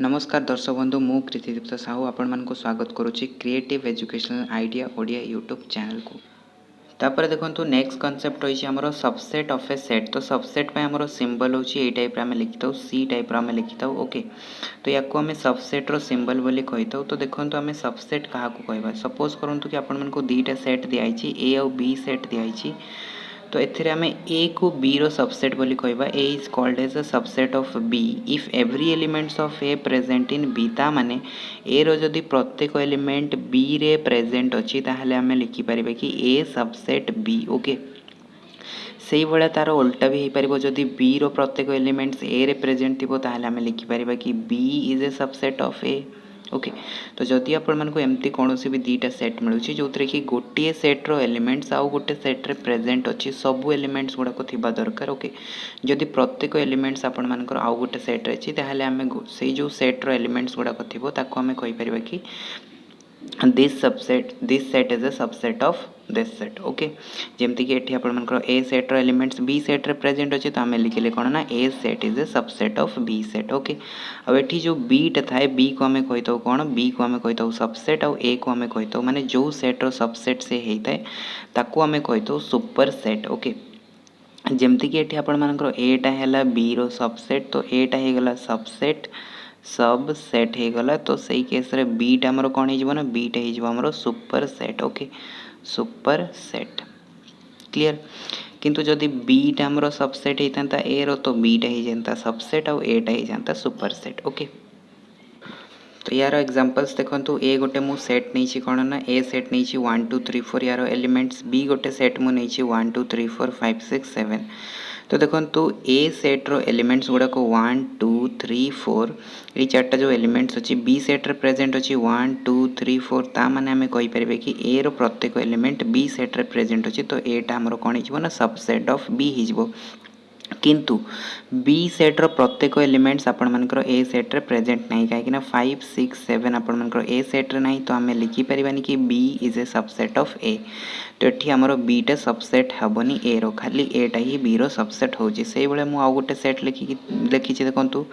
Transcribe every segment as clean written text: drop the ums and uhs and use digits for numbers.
नमस्कार दर्शक बंधु मु कृतिदीप्त साहू आपण मान को स्वागत करुच्ची creative educational idea Odia YouTube channel को। तापर देखो नेक्स्ट कॉन्सेप्ट रही आमर सबसेट ऑफ ए सेट। तो सबसेट पे आमर सिंबल होची ए टाइप आम लिखि सी टाइप आम लिखि ओके। तो या आम सबसेट रो सिंबल बोली कही तो देखो आम सबसेट क्या कहवा। सपोज करूँ कि आपण को दीटा सेट दिखाई ए आउ बी सेट दिखाई। तो एथिरे आमे ए को बी रो सबसेट बोली कहबा। A is called as a subset of B if every elements of A present in B. ता माने ए रो जदि प्रत्येक एलिमेंट बी रे प्रेजेंट अछि ताहले आमे लिखि परिबे कि ए सबसेट बी ओके। से भाया तार उल्टा भी हो पार जदि बी रो प्रत्येक एलिमेंट्स ए रे प्रेजेंट थी ताहले आमे लिखि परिबा कि B is a subset of A okay. तो जदि आपण मानक एमती कौन भी दीटा सेट मिलूँ जो थे कि गोटे सेट्र एलिमेंट्स आउ गोटे सेट्रे प्रेजेंट अच्छी सब एलिमेंट्स गुड़ाक थिबा दरकार ओके। जदि प्रत्येक एलिमेंट्स आपण मानकर आउ गोटे सेट्रे अच्छी ताहले आमे से जो सेट्र एलिमेंट्स गुड़ाक थिबो ताको आमे कहि परिबा कि this set is a subset of this set okay. जेमती कि एठी आपण मानकर ए सेट रो एलिमेंट्स बी सेट रे प्रेजेंट अछि तो आमे लिखिले कोन ना A set is a subset of B set okay. अब एठी जो बी टा थाए बी को आमे कहितो कोन बी को आमे कहितो सबसेट और ए को आमे कहितो माने जो सेट रो सबसेट से हेइताए ताको आमे कहितो सुपर सेट ओके। जेमती कि एठी आपण मानकर ए टा हैला बी रो सबसेट तो ए टा हे गला सबसेट सब सेट हो गला। तो सही केस रे बीटा आमर कौन हो बीटा हो super set okay super set clear. किंतु जदि बीटा आमर सबसेट होता ए रो तो बीटा हो जाता सबसेट और एटा हो जाता सुपर सेट ओके। तो यार एग्जांपल्स देखो ए गोटे मु सेट नहीं कौन ना ए सेट नहीं 1 2 3 4 यार एलिमेंट्स बी गोटे सेट मु नहीं 1 2 3 4 5 6 7। तो देखो ए सेट रो एलिमेंट्स गुड़ाक 1 2 3 4 ये चार्टा जो एलिमेंट्स अच्छी बी सेट रे प्रेजेंट अच्छी 1 2 3 4 ता माने आमे कहि परिबे कि ए रो प्रत्येक एलिमेंट बी सेट रे प्रेजेंट अच्छी तो एटा हमरो कोन हिजबो ना सबसेट ऑफ बी हिजबो। किंतु बी सेट रो प्रत्येक एलिमेंट्स आपण मानकर ए सेट रे प्रेजेंट नहीं कहीं 5 6 7 आपण मानकर ए सेट रे नहीं तो आमे लिखि परिबानी कि B is a subset of A. तो एठी हमरो बी टा सबसेट हबनी ए रो खाली ए टा ही बी रो सबसेट होची। सेही बेले मु आ गोटे सेट लिखि देखंतु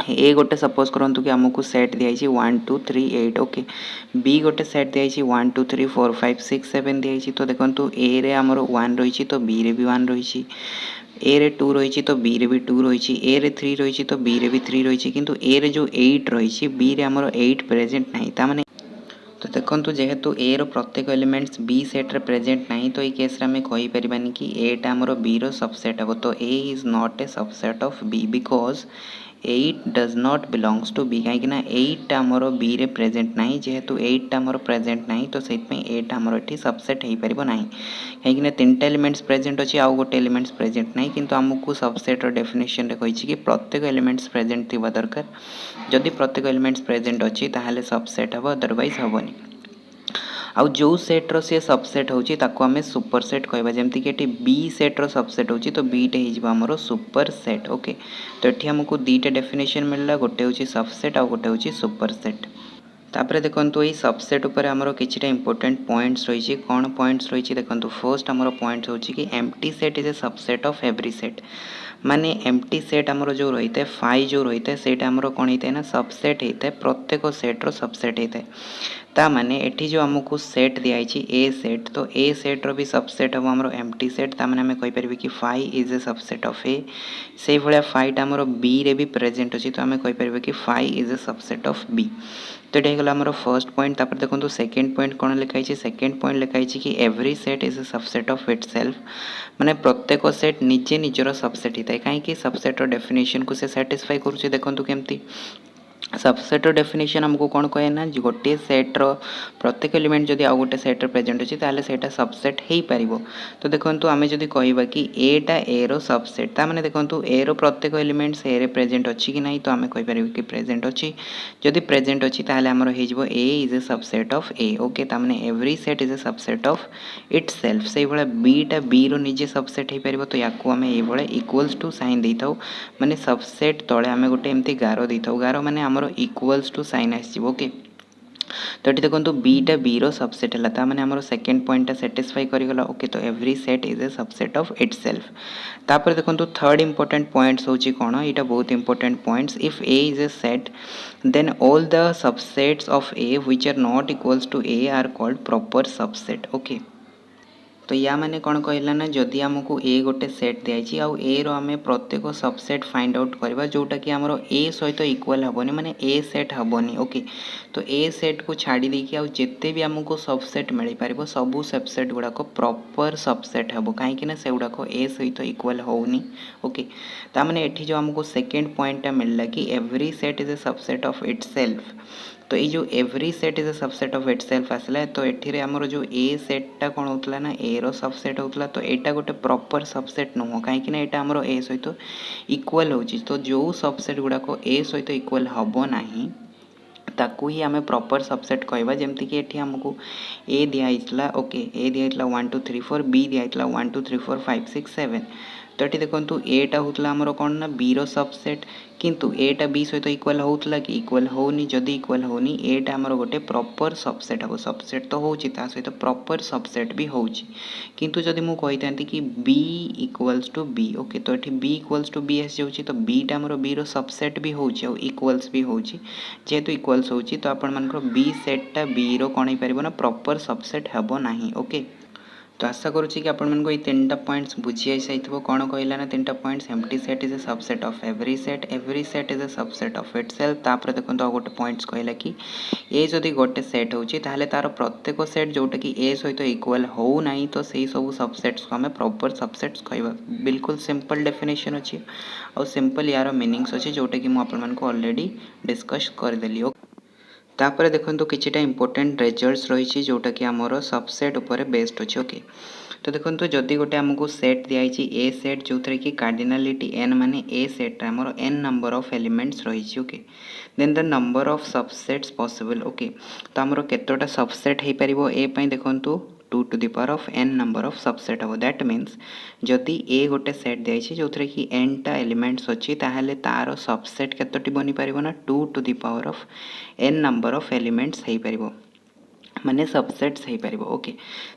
ए गोटे सपोज करंतु कि हमकु सेट दियाई 1 2 3 8 ओके। बी गोटे सेट दियाई 1 2 3 4 5 6 7 दियाई। तो देखंतु ए रे हमरो 1 रहिछि तो बी रे भी 1 रहिछि ए रे 2 रही तो बी रे भी 2 रही ए रे 3 रही तो बी रे भी 3 रही किंतु ए रे जो 8 रही बी रे हमरो 8 प्रेजेंट नहीं ता माने। तो देखो जेहेतु ए रो प्रत्येक एलिमेंट्स बी सेट रे प्रेजेंट नहीं तो ये केस रे हमें कहि परिबानी कि ए टा हमरो बी रो सबसेट हबो। तो A is not a subset of B because 8 does not belongs to B कहीं 8 आमर बी रे प्रेजेंट नहीं जेहेतु 8 आमर प्रेजेंट नहीं तो से 8 आमर ये सबसेट हो पार ना कहीं 3टा एलिमेंट्स प्रेजेंट अच्छी आउ गोटे एलिमेंट्स प्रेजेंट नहीं किंतु आमको सबसेट डेफिनेशन रे कही कि प्रत्येक एलिमेंट्स प्रेजेंट थिबा दरकार। जदि प्रत्येक एलिमेंट्स प्रेजेंट अच्छी ताहले सबसेट हम अदरवाइज हेनी। आउ जो सेट रो सी सबसेट होची ताको हमें सुपर सेट कहबा। जेमती कि एठी बी सेट रो सबसेट होची तो बी टे हिजबा हमरो सुपर सेट ओके। तो एठी हमको दीटा डेफिनेशन मिलला गोटे होची सबसेट आ गोटे होची सुपर सेट। तापरे देखंतु एई सबसेट ऊपर हमरो किछिटा इंपोर्टेंट पॉइंट्स रहिछि। कोन पॉइंट्स रहिछि देखंतु फर्स्ट हमरो पॉइंट्स होची कि empty set is a subset of every set. माने एम्प्टी सेट हमरो जो रहिते फाई जो रहिते सेटा हमरो कोन हिते ना सबसेट हिते प्रत्येक सेट रो सबसेट हिते। ता माने एठी जो हमको सेट दिया ए सेट तो ए सेट रो भी सबसेट हम हमरो एम्प्टी सेट ता माने हमें कहि परबे कि phi is a subset of A. से भलिया फाईटा हमरो बी रे भी प्रेजेंट अछि तो हमें कहि परबे कि phi is a subset of B. तो ये गला हमरो फर्स्ट पॉइंट। तापर देखो सेकंड पॉइंट कौन लिखाई सेकंड पॉइंट लिखाई कि every set is a subset of itself. माने प्रत्येक सेट निजे निजर सबसेट हिताए कहीं सबसेट डेफिनेशन को से सैटिस्फाई करुचे। देखो केमती सबसेट डेफिनेशन हमको कौन कहे ना गोटे सेट्र प्रत्येक एलिमेंट जदि आउ गोटे सेट्रे प्रेजेंट अच्छी ताले सेटा सबसेट हो पार। तो देखो आम जदि कहबा कि एटा ए रो सबसेट ता माने देखो ए रो प्रत्येक एलिमेंट्स ए रे प्रेजेंट अच्छी कि नहीं तो आम कहीपर कि प्रेजेंट अच्छी। जदि प्रेजेंट अच्छी ताले आमर हो A is a subset of A okay. ता माने every set is a subset of itself. से भाया बीटा बी रो निजे सबसेट हो पार। तो या आम ये इक्वल्स टू साइन दे था माने सबसेट तले आम गोटे एमती गार दे था गार माने आमर इक्वल्स टू साइन आसो ओके। तो ये देखो बीटा बी रो सबसेट है ताने आम सेकेंड पॉइंटा साटिस्फाई करगला ओके। तो every set is a subset of itself. तापर देखो थर्ड इंपोर्टेंट पॉइंट्स होची कौन यहाँ बहुत important points. If A is a set then all the subsets of A which are not equals to A are called proper subset okay. तो या माने कौन कहला ना जदि आमको ए गोटे सेट दिखाई आउ ए रो आमे प्रत्येक सबसेट फाइंड आउट करवा जोटा कि आमर ए सहित इक्वल हेनी माने ए सेट हेनी ओके। तो ए सेट को छाड़ी देकी आउ जेते भी आमको सबसेट मिल पार सबू सबसेट गुड़ाक प्रॉपर सबसेट हे कहीं से गुड़ाक ए सहित इक्वल होनी ओके। ताने ये जो आमको सेकेंड पॉइंटा मिलला कि every set is a subset of itself. तो ये जो every set is a subset of itself आसला तो ये आमर जो ए सेटा कौन होता ना ए रो सबसेट होता तो यहाँ गोटे प्रॉपर सबसेट नुह कहीं यहाँ आमर ए सहित इक्वल हो। तो जो सबसेट गुड़ाक ए सहित इक्वल हम ना ताकू ही आम प्रॉपर सबसेट कहवा जमती कि ये आमको ए दिखाई ओके। ए दिखाई 1 2 3 4 बी दिखाई 1 2 3 4 5 6 7। तो ये देखो एटा होता आमर कौन ना बी रो सबसेट किंतु एटा बी सहित इक्वल होता कि इक्वल होनी जदि इक्वल होनी एटा आमर गोटे प्रॉपर सबसेट हम सबसेट तो होची ता सहित प्रॉपर सबसेट भी होची। किंतु जदि मु कही था कि B equals to B okay. तो ये बी इक्वल्स टू बी आस जाऊँगी तो बीटा आमर बी रो सबसेट भी होची और इक्वल्स भी होची जेहेतु इक्वल्स होची तो आपण मानकर बी सेटा बी रो कौन हो पार ना प्रॉपर सबसेट हेब ना ओके। तो आशा करुच्ची कि आपको ये तीन पॉइंट्स बुझी आई साइथ कौन कहला ना तीन points empty set is a subset of every set is a subset of itself. तापर देखो आ गोटे पॉइंट्स कहला कि ए जदि गोटे सेट होची ताहले तार प्रत्येक सेट जोटा कि ए सहित इक्वल हो ना तो सही सब सबसेट्स को आम प्रॉपर सबसेट्स कहवा। बिल्कुल सिंपल डेफिनेशन अच्छी और सिंपल यार मीनिंग्स अच्छे जोटा कि मुझे ऑलरेडी डिस्कस करदेली। तापर देखो किछिटा इंपोर्टेंट रिजल्ट्स रही जोटा कि आमर सबसेट उपर बेस्ड अच्छे ओके। तो देखो जदि गोटे आमको सेट दिखाई ए सेट जो थे कि कार्डिनालिटी एन माने ए सेट आमर एन नंबर ऑफ एलिमेंट्स रही okay. Then the number of subsets possible okay. तो आमर केतोटा सबसेट हो पार ए देखो 2 to the power of n number of subset हम। दैट मीन्स जदि ए गोटे सेट दिखाई जो थे कि n टा एलिमेंट्स अच्छी ताहले तार सबसेट केतोटी बनी पार ना 2 to the power of n number of elements हो पार माने सबसेट्स हो पार ओके।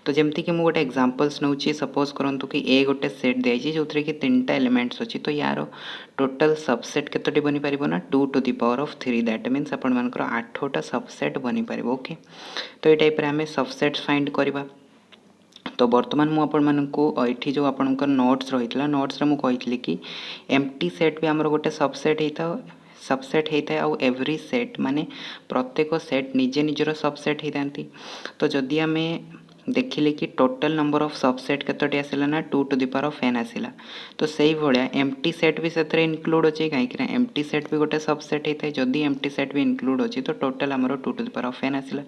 तो जमती कि मुझे गोटे एग्जांपल्स नौ सपोज करंतु कि ए गोटे सेट दिखाई जो थे कि 3टा एलिमेंट्स अच्छी तो यार टोटल सबसेट केतोटी बनी पार ना 2 to the power of 3। That means आपण मानकर 8टा सबसेट बनी पार ओके। तो ये टाइप आम सबसेट्स फाइंड करवा। तो बर्तमान मुझे जो आपंकर नोट्स रही है नोट्स मुझे कि एम्प्टी सेट भी आमर गोटे सबसेट होता है आउ एवरी सेट माने प्रत्येक सेट निजे निजर सबसेट होता। तो जदि आम देखिले कि टोटल नंबर ऑफ सबसेट केतोटी आसला ना 2 to the power of n आसला। तो सही भाया एम्प्टी सेट भी से इनक्लूड अच्छे कहीं एम्प्टी सेट भी गोटे सबसेट होता है जदि एम्प्टी सेट भी इनक्लूड अच्छे तो टोटल आमर 2 to the power of n आसला।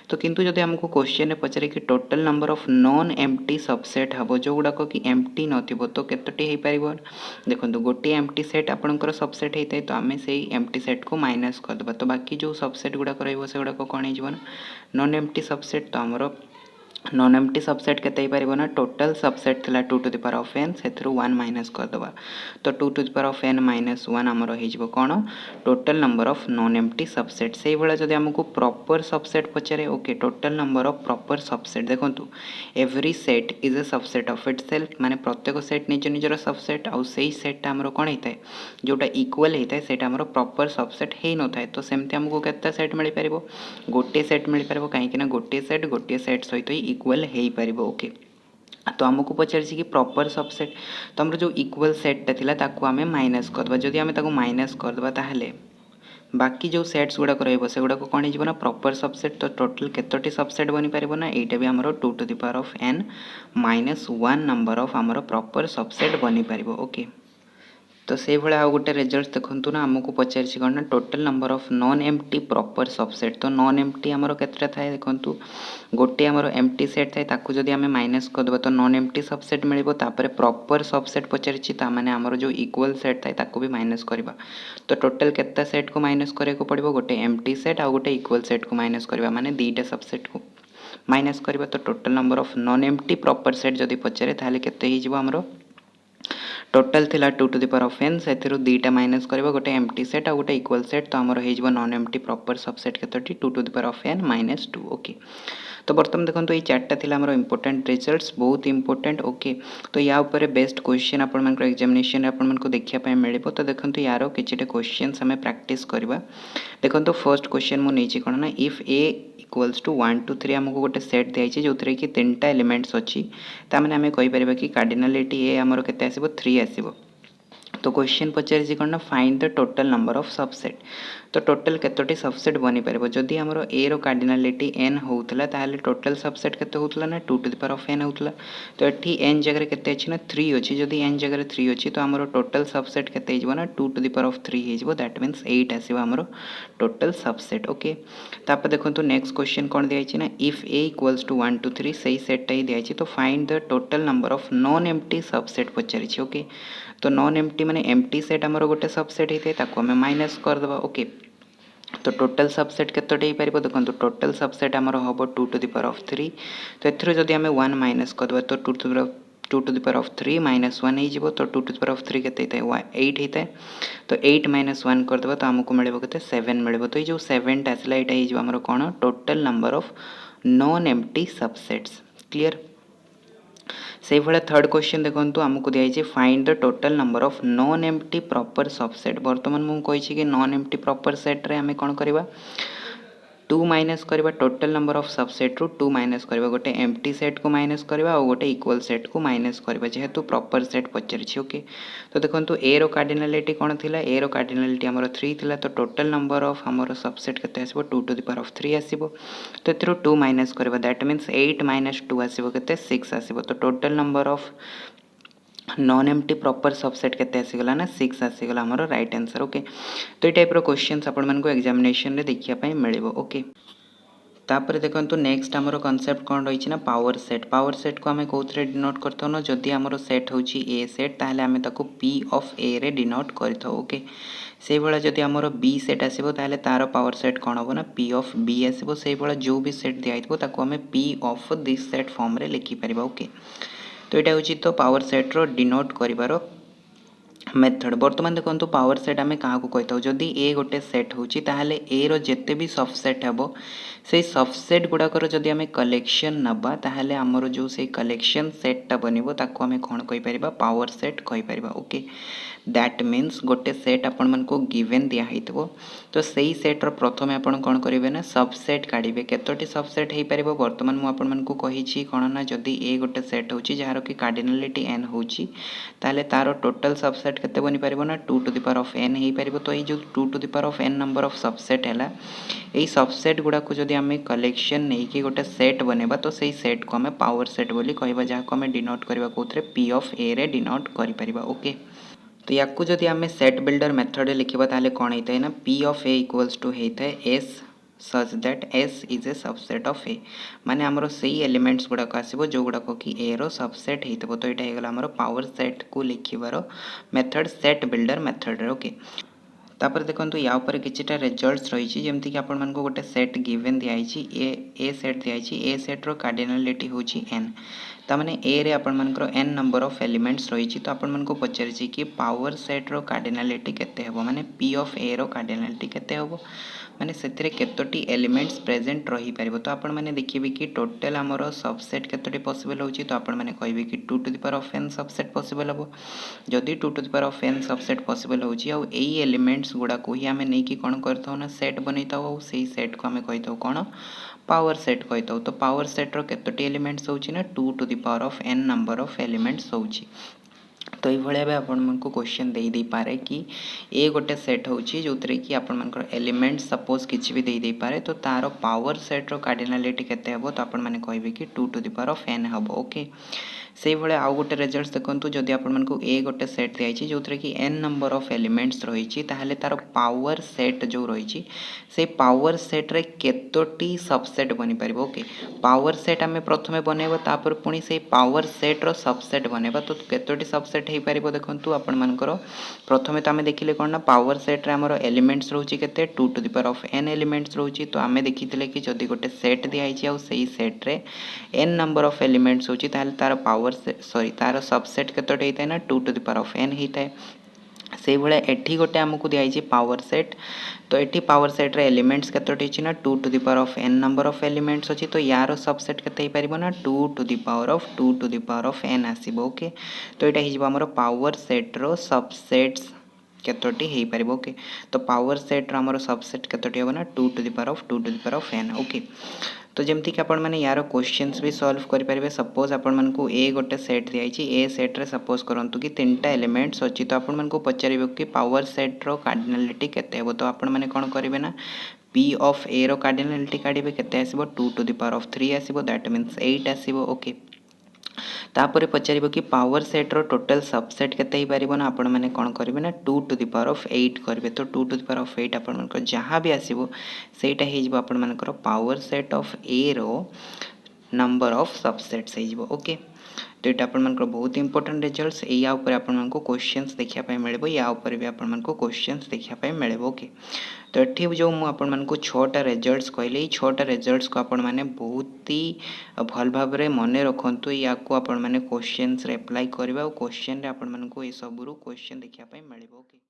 तो किंतु जदि आमको क्वेश्चन पचारे कि total number of non empty subset हम जो गुड़ाक कि एम्प्टी नथिबो तो केतोटी हो पार देखो गोटे एम्प्टी सेट आपणकर सबसेट होता है तो आम से एम्प्टी सेट को माइनस करदे तो बाकी जो सबसेट गुड़ाक रहा कौन हो नॉन एम्प्टी सबसेट। तो आमर नॉन एम्प्टी सबसेट केते पार ना टोटल सबसेट थिला 2 to the power of n से 1 माइनस करदे तो 2 to the power of n minus 1 आमर हो कौन total number of non empty subset. से भाया जब आमको प्रॉपर सबसेट पचारे okay total number of proper subset देखो every set is a subset of itself माने प्रत्येक सेट निज निजर सबसेट आउ सही सेट आमर कौन होता है जोटा इक्वल होता है सेट आमर प्रॉपर सबसेट हो न था। तो सेमती आमको केते सेट मिल पार गोटे सेट मिल पार कहीं गोटे सेट सहित इक्वल हो पार ओके। तो आमको पचार कि प्रॉपर सबसेट तो आम जो इक्वल सेटा थिला ताकू आमे माइनस करदे जदि आमे ताकू माइनस करदे ताहले बाकी जो सेट्स गुड़ाक से गुड़ाक कौन हो प्रॉपर सबसेट। तो टोटल केतोटी सबसेट बनी पार ना यहाँ भी आमर 2 to the power of n minus 1 number of आमर प्रॉपर सबसेट बनी पार ओके। तो से भाया आउ गोटे रिजल्ट देखु ना आमको पचार कौन ना total number of non empty proper subset. तो नॉन एम्प्टी आमर केतटा थाए देखु गोटे आमर एम्प्टी सेट थाए ताकू जदि आमे माइनस करदे तो नॉन एम्प्टी सबसेट मिलिबो तापर प्रॉपर सबसेट पचारिछि ता माने आमर जो इक्वल सेट थाए ताकू भी माइनस करबा। तो टोटल केत्ता सेट को माइनस करिया पड़िबो गोटे एम्प्टी सेट आउ गोटे इक्वल सेट को माइनस करबा माने दुईटा सबसेट को माइनस करबा। तो total number of non empty proper set जदि पचारे ताहले केते हिजिबो आमर टोटल थिला 2 to the power of n से दुईटा माइनस करबो गोटे एम्प्टी सेट आ गोटे इक्वल सेट तो हमर हे जबो नॉन एम्प्टी प्रॉपर सबसेट केतोटी 2 to the power of n minus 2 okay. तो बर्तमान देखो ये चार्टा थिला हमर इंपोर्टेंट रिजल्ट्स बहुत इंपोर्टेंट ओके। तो या ऊपर बेस्ट क्वेश्चन आपण मानकर एग्जामिनेशन आपण मानको देखिया पय मिलिबो। तो देखो यारो किछटे क्वेश्चंस हमें प्रैक्टिस करबा। देखो तो फर्स्ट क्वेश्चन मु नेछि कोन ना इफ a इक्वल्स टू 1 2 3 हमको गोटे सेट दिया जो थे कि 3टा एलिमेंट्स अच्छी ताने आम कहीपर कि कार्डिनालिटी ए आमर केते आसीबो 3 आसीबो। तो क्वेश्चन पचारि कौन ना find the total number of subset. तो टोटल केतोटी सबसेट बनी पार जदि आमर ए रो कार्डिनालिटी एन होउतला ताहले टोटल सबसेट केते होउतला ना 2 to the power of n होउतला। तो एठी एन जगह केते अछि ना 3 अछि जदि एन जगह 3 अछि तो आमर टोटल सबसेट केते हिजबो ना 2 टू द पावर ऑफ 3 हिजबो दैट मींस 8 आसीबो आमर टोटल सबसेट ओके। तापर देखंतु नेक्स्ट क्वेश्चन कोन दिया अछि ना इफ ए इक्वल्स टू 1 2 3 सही सेट टाइ दिया अछि तो find the total number of non empty subset पचारि छी ओके। तो नॉन एम्प्टी माने एम्प्टी सेट आमर गोटे सबसेट होते ताको हमें माइनस कर दबा ओके। तो टोटल सबसेट केतोटे हो पारिबो देखंतु टोटल सबसेट आमर हबो 2 टू द पावर ऑफ 3। तो एथरो जदि हमें 1 माइनस कर दबा तो 2 to the power of 3 minus 1 हो जिवो। तो 2 टू द पावर ऑफ 3 केते होता 8 होता है। तो 8 माइनस 1 कर दबा तो हमको मिलिबो केते 7 मिलिबो। तो ये जो 7 टा आसला एटा हो जिवो हमर कोन total number of non empty subsets clear. से भाया थर्ड क्वेश्चन देखो आमको दिखाई find the total number of non empty proper subset. बर्तमान मुझे कि नॉन एम्प्टी प्रॉपर सेट रे आम कौन करवा 2 माइनस करवा टोटल नंबर ऑफ सबसेट रु 2 माइनस करवा गोटे एम्प्टी सेट को माइनस करवा और गोटे इक्वल सेट को माइनस करवा जेहेतु प्रॉपर सेट पचारि ओके। तो देखो ए रो कार्डिनालिटी कौन थिला ए रो कार्डिनालिटी हमर 3 थिला। तो टोटल नंबर ऑफ हमर सबसेट केते आसीबो 2 टू द पावर ऑफ 3 आसीबो। तो एथरो 2 माइनस करवा दैट मींस 8 माइनस 2 आसीबो केते 6 आसीबो। तो total number of non empty proper subset केते आसीगला ना 6 आसीगला हमर राइट आंसर ओके। तो ये टाइप रो क्वेश्चंस आपण मानको एग्जामिनेशन रे देखिया पय मिलिबो ओके। तापर देखंतु नेक्स्ट हमरो कांसेप्ट कोन रही ना पावर सेट। पावर सेट को आमे कोथरे डिनोट करथौ ना जदि हमरो सेट होची ए सेट ताहले आमे ताको p ऑफ a रे डिनोट करथौ ओके। से भला जदि हमरो b सेट आसीबो ताहले तारो पावर सेट कोन होबो ना p ऑफ b आसीबो। से भला जो भी सेट दिया हितबो ताको आमे p of this set form रे लिखि परिबा ओके। तो एटा होची तो पावर सेट रो डिनोट करिवारो मेथड। बर्तमान देखो पावर सेट आम क्या कही जदि ए गोटे सेट होची ताहले ए रो जेते भी सबसेट हेबो से सबसेट गुड़ाकर जदि आम कलेक्शन नबा ताहले हमर जो से कलेक्शन सेटटा बनिबो ताको आम कौन कहि परिबा पावर सेट कहि परिबा ओके। दैट मीन्स गोटे सेट आपण मन को गिवन दिया हितबो तो सही सेट रो प्रथमे आपण कौन करिवे ना सबसेट काढिबे केतोटी सबसेट हे परिबो। वर्तमान मु आपण मन को कहिछि कोन ना जदि ए गोटे सेट होची जहार कि कार्डिनालिटी n होची ताले तारो टोटल सबसेट केते बनि परिबो ना 2 to the power of n हे परिबो। तो ये जो 2 to the power of n number of subset हैला ए सबसेट गुडा को जदि हमें कलेक्शन नहीं कि गोटे सेट बनेबा तो सही सेट को हमें पावर सेट बोली कहबा जहा को हमें डिनोट करबा कोथरे p ऑफ a रे डिनोट करि परिबा ओके। तो याकू जदि आम सेट बिल्डर मेथड लिखा ताले कौन होता है ना p of a equals to होता है s such that s is a subset of a माने हमरो सही एलिमेंट्स गुड़ाक आसो जो गुड़ाक कि a रो सबसेट होता। तो यहाँ होगा आमर पावर सेट को लिखिबार method set builder method okay. तापर देखो या ऊपर किछिटा रिजल्ट्स रही जमती कि आपण मन को गोटे सेट गिवन दिखाई ए सेट दिखाई ए सेट रो कार्डिनालिटी होची n तामाने ए रे आपण मनकर n नंबर ऑफ एलिमेंट्स रही। तो आपण मन को पचारि कि पावर सेट रो कार्डिनालिटी केते हेबो माने p ऑफ a रो कार्डिनालिटी केते हेबो माने सेतिरे केतोटी एलिमेंट्स प्रेजेंट रही पारिबो। तो आपण माने देखिबे कि टोटल हमरो सबसेट केतोटी पॉसिबल होची तो आपण माने कहबे कि 2 to the power of n subset possible हबो। जदि 2 to the power of n subset possible होची आ एई एलिमेंट्स गुडा को ही हमें नहीं कि कोन करथौ ना सेट बनैथौ सेही सेट को हमें कहिथौ कोन पावर सेट कहिथौ। तो पावर सेट रो केतोटी एलिमेंट्स होची ना 2 to the power of n number of elements होची। तो ये भाया आपण मन को क्वेश्चन दे दे पारे कि ए गोटे सेट होची जो थरे कि आपण मन एलिमेंट्स सपोज किछि भी दे पारे तो तारो पावर सेट रो कार्डिनालिटी केते हेबो। तो आपण माने कहबे कि 2 to the power of n हबो ओके। से भाया आउ गोटे रिजल्ट्स देखंतु जदि आपण मन को ए गोटे सेट दियाछि जो थरे कि n नंबर ऑफ एलिमेंट्स रहिछि ताहले तारो पावर सेट जो रहिछि से पावर सेट रे केतोटी सबसेट बनि परिबो ओके। पावर सेट हमें प्रथमे बनेबो तापर पुनी से पावर सेट रो सबसेट बनेबा तो केतोटी सबसेट हे परिबो देखंतु आपण मानकर प्रथमे तो आमे देखिले कोन ना पावर सेट रे हमर एलिमेंट्स रहउछि केते 2 to the power of n elements रहउछि। तो आमे देखिथिले कि जदि गोटे सेट दियाछि आ सेही सेट रे n नंबर ऑफ एलिमेंट्स होछि ताहले तार पावर सॉरी तार सबसेट केतोटे होता है ना 2 to the power of n होता है से भाया एठी गोटे आमको दिखाई पावर सेट तो ये पावर सेट रे एलिमेंट्स केतोटी ना 2 to the power of n number of elements अच्छी तो यार सबसेट केते पारिबो ना 2 to the power of n आसीबो ओके तो यहाँ हिजबो हमर पावर सेट रो सबसेट्स केतोटी हे पारिबो ओके तो पावर सेट रो हमर सबसेट केतोटी होबो ना 2 to the power of n okay तो जमती कि आपण मैंने यार क्वेश्चंस भी सॉल्व करेंगे सपोज आपण मन को ए गोटे सेट दिखाई ए सेट रे सपोज करंतु कि 3टा एलिमेंट्स अच्छी तो आपण मन को पचार कि पावर सेट रो कार्डिनालिटी केते हेबो तो आपण मैंने कौन करेंगे ना पी ऑफ ए रो कार्डिनालिटी काढ़े केते आसीबो 2 टू द पावर ऑफ 3 आसीबो दैट मीन्स 8 आसीबो ओके तापर पचार कि पावर सेट रो टोटल सबसेट केते ही पारिबो ना आपण माने कोन करिवे ना 2 टू द पावर ऑफ 8 करिवे तो 2 टू द पावर ऑफ 8 आपण मानकर जहाँ भी आसीबो सेटा हे जिवो आपण मानकर पावर सेट ऑफ ए रो नंबर ऑफ सबसेट्स हे जिवो ओके तो ये आप बहुत इंपोर्टेंट रिजल्ट्स या ऊपर आपण क्वेश्चंस देखा मिले या ऊपर भी आपण क्वेश्चंस देखा मिले ओके तो ये जो मुझे 6टा रिजल्ट्स कहली 6टा रिजल्ट्स को आपण मैंने बहुत ही भल भाव मन रखु या आपण मैंने क्वेश्चंस अप्लाई करवा क्वेश्चन रे आपण ये सब क्वेश्चन देखा मिले ओके।